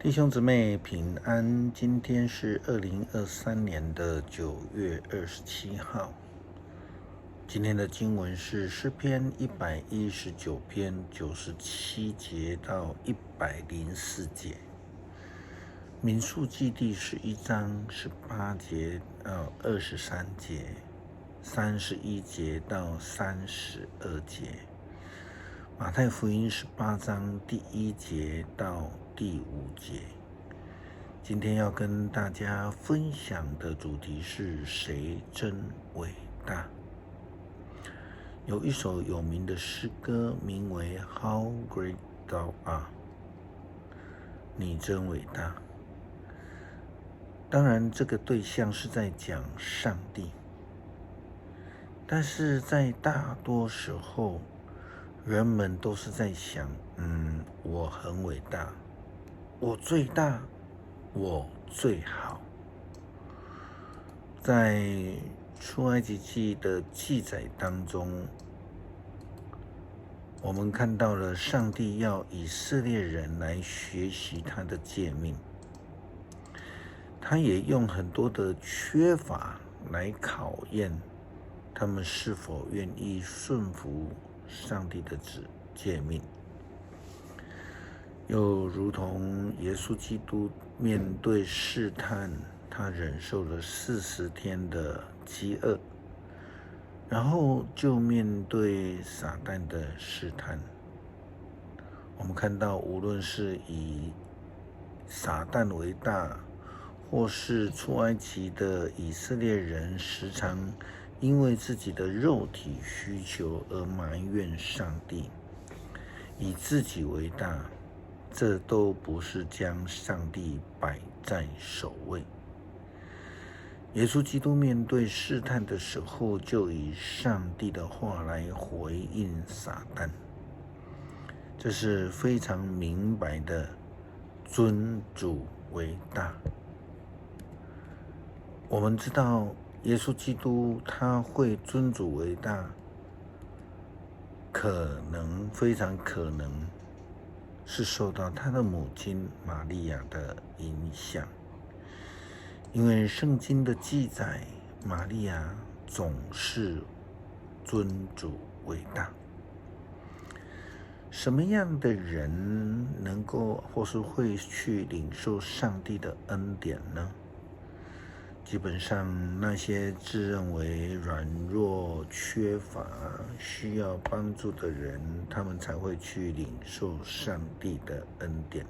弟兄姊妹平安，今天是2023年的9月27号。今天的经文是诗篇119篇97节到104节，民数记第11章18节到23节，31节到32节，马太福音18章第1节到第5节。今天要跟大家分享的主题是谁真伟大。有一首有名的诗歌，名为 How Great Thou Art， 你真伟大。当然这个对象是在讲上帝，但是在大多时候人们都是在想我很伟大，我最大，我最好。在出埃及记的记载当中，我们看到了上帝要以色列人来学习他的诫命，他也用很多的缺乏来考验他们是否愿意顺服上帝的诫命。又如同耶稣基督面对试探，他忍受了40天的饥饿，然后就面对撒旦的试探。我们看到无论是以撒旦为大，或是出埃及的以色列人时常因为自己的肉体需求而埋怨上帝，以自己为大，这都不是将上帝摆在首位。耶稣基督面对试探的时候，就以上帝的话来回应撒旦，这是非常明白的尊主为大。我们知道耶稣基督他会尊主为大，非常可能是受到他的母亲玛利亚的影响，因为圣经的记载，玛利亚总是尊主为大。什么样的人能够或是会去领受上帝的恩典呢？基本上那些自认为软弱、缺乏、需要帮助的人，他们才会去领受上帝的恩典。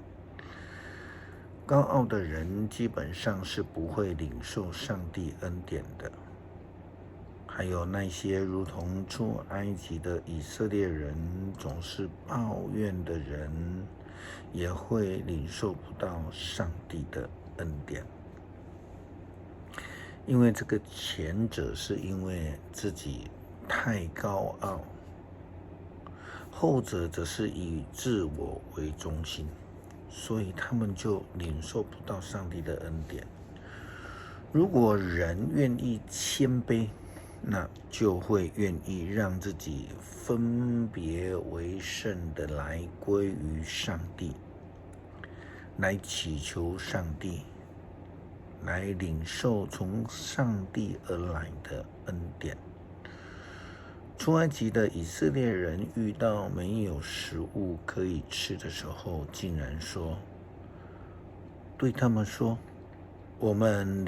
高傲的人基本上是不会领受上帝恩典的。还有那些如同出埃及的以色列人总是抱怨的人，也会领受不到上帝的恩典。因为这个前者是因为自己太高傲，后者则是以自我为中心，所以他们就领受不到上帝的恩典。如果人愿意谦卑，那就会愿意让自己分别为圣的来归于上帝，来祈求上帝，来领受从上帝而来的恩典。出埃及的以色列人遇到没有食物可以吃的时候，竟然对他们说，我们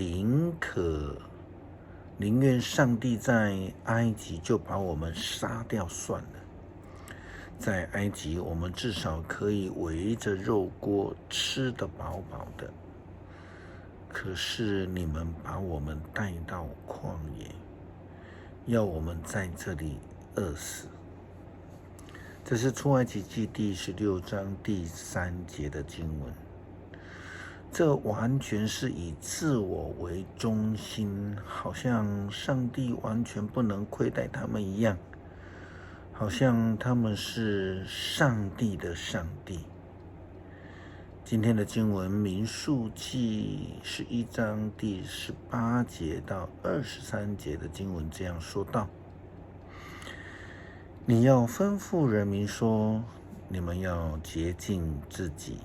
宁愿上帝在埃及就把我们杀掉算了，在埃及我们至少可以围着肉锅吃得饱饱的，可是你们把我们带到旷野，要我们在这里饿死。这是出埃及记第16章第3节的经文。这完全是以自我为中心，好像上帝完全不能亏待他们一样，好像他们是上帝的上帝。今天的经文民数记11章第18节到23节的经文这样说道：你要吩咐人民说，你们要洁净自己，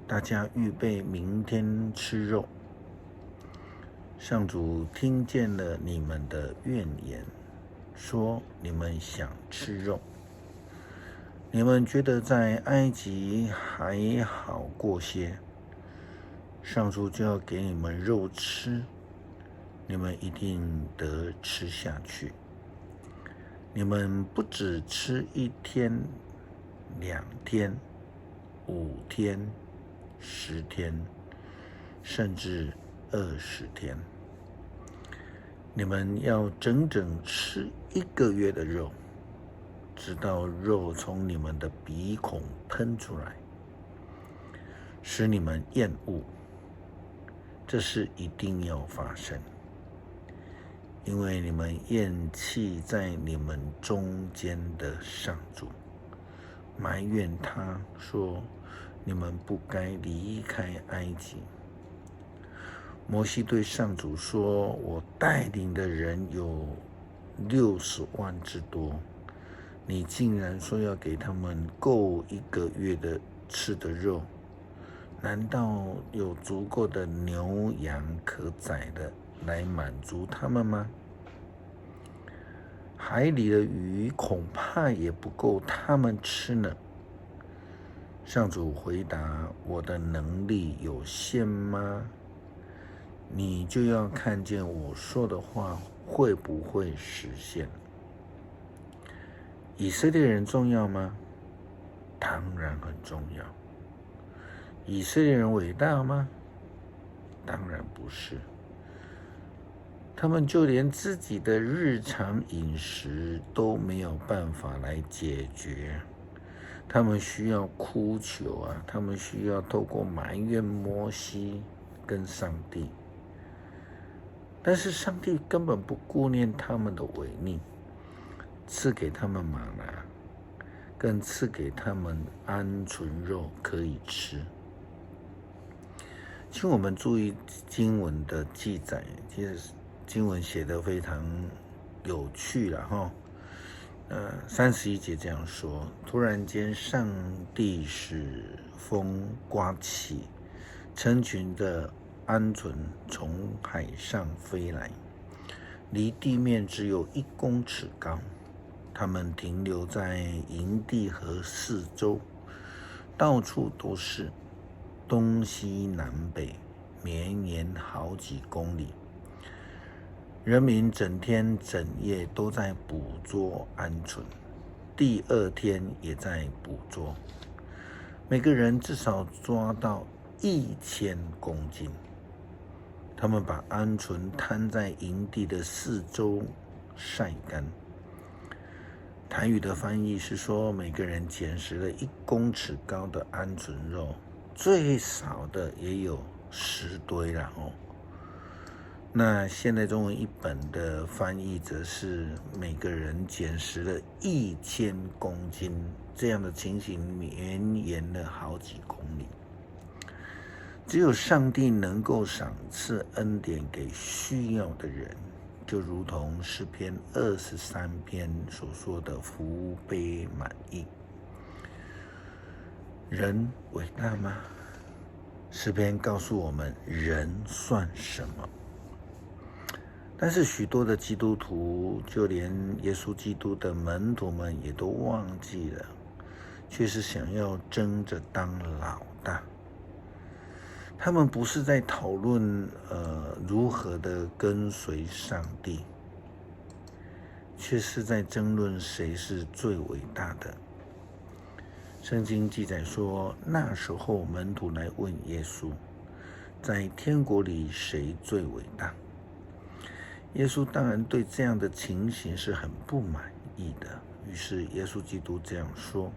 大家预备明天吃肉。上主听见了你们的怨言，说你们想吃肉，你们觉得在埃及还好过些，上主就要给你们肉吃，你们一定得吃下去。你们不只吃1天、2天、5天、10天，甚至20天，你们要整整吃1个月的肉，直到肉从你们的鼻孔喷出来，使你们厌恶。这事一定要发生，因为你们厌弃在你们中间的上主，埋怨他说你们不该离开埃及。摩西对上主说，我带领的人有60万之多，你竟然说要给他们够1个月的吃的肉，难道有足够的牛羊可宰的来满足他们吗？海里的鱼恐怕也不够他们吃呢。上主回答，我的能力有限吗？你就要看见我说的话会不会实现。以色列人重要吗？当然很重要。以色列人伟大吗？当然不是。他们就连自己的日常饮食都没有办法来解决，他们需要哭求啊，他们需要透过埋怨摩西跟上帝，但是上帝根本不顾念他们的违逆，赐给他们玛拿，更赐给他们鹌鹑肉可以吃。请我们注意经文的记载，其实经文写得非常有趣了哈。31节这样说：突然间，上帝使风刮起，成群的鹌鹑从海上飞来，离地面只有1公尺高。它们停留在营地和四周，到处都是，东西南北，绵延好几公里。人民整天整夜都在捕捉鹌鹑，第2天也在捕捉，每个人至少抓到1000公斤。他们把鹌鹑摊在营地的四周晒干。台语的翻译是说，每个人捡拾了1公尺高的鹌鹑肉，最少的也有10堆了哦。那现代中文译本的翻译则是每个人捡拾了1000公斤，这样的情形绵延了好几公里。只有上帝能够赏赐恩典给需要的人，就如同诗篇23篇所说的福杯满溢。人伟大吗？诗篇告诉我们，人算什么？但是许多的基督徒，就连耶稣基督的门徒们也都忘记了，却是想要争着当老大。他们不是在讨论如何的跟随上帝，却是在争论谁是最伟大的。圣经记载说，那时候门徒来问耶稣，在天国里谁最伟大？耶稣当然对这样的情形是很不满意的，于是耶稣基督这样说。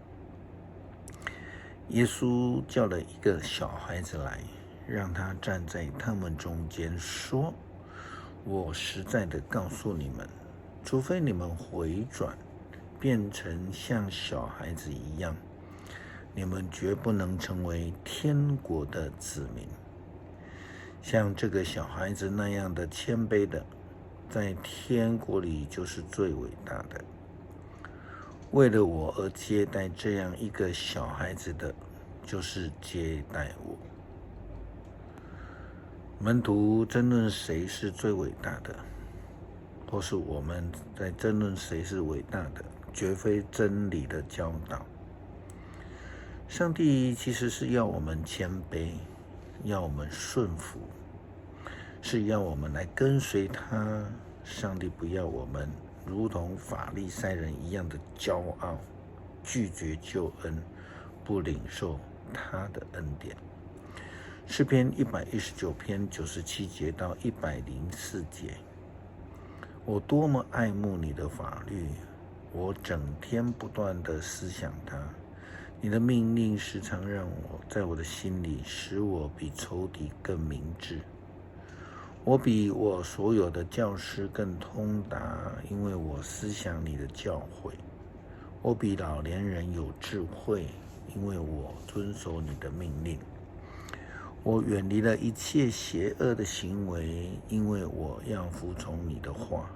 耶稣叫了一个小孩子来，让他站在他们中间，说，我实在的告诉你们，除非你们回转，变成像小孩子一样，你们绝不能成为天国的子民。像这个小孩子那样的谦卑的，在天国里就是最伟大的。为了我而接待这样一个小孩子的，就是接待我。门徒争论谁是最伟大的，或是我们在争论谁是伟大的，绝非真理的教导。上帝其实是要我们谦卑，要我们顺服，是要我们来跟随他。上帝不要我们如同法利赛人一样的骄傲，拒绝救恩，不领受他的恩典。诗篇119篇97节到104节，我多么爱慕你的法律，我整天不断地思想它。你的命令时常让我在我的心里，使我比仇敌更明智。我比我所有的教师更通达，因为我思想你的教诲。我比老年人有智慧，因为我遵守你的命令。我远离了一切邪恶的行为，因为我要服从你的话。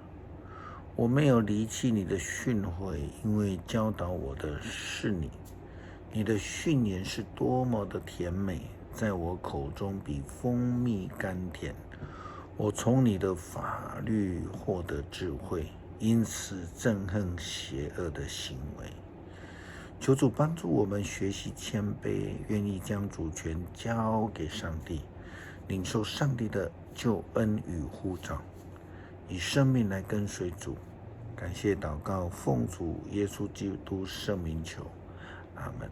我没有离弃你的训诲，因为教导我的是你。你的训言是多么的甜美，在我口中比蜂蜜甘甜。我从你的法律获得智慧，因此憎恨邪恶的行为。求主帮助我们学习谦卑，愿意将主权交给上帝，领受上帝的救恩与呼召，以生命来跟随主。感谢祷告，奉主耶稣基督圣名求，阿们。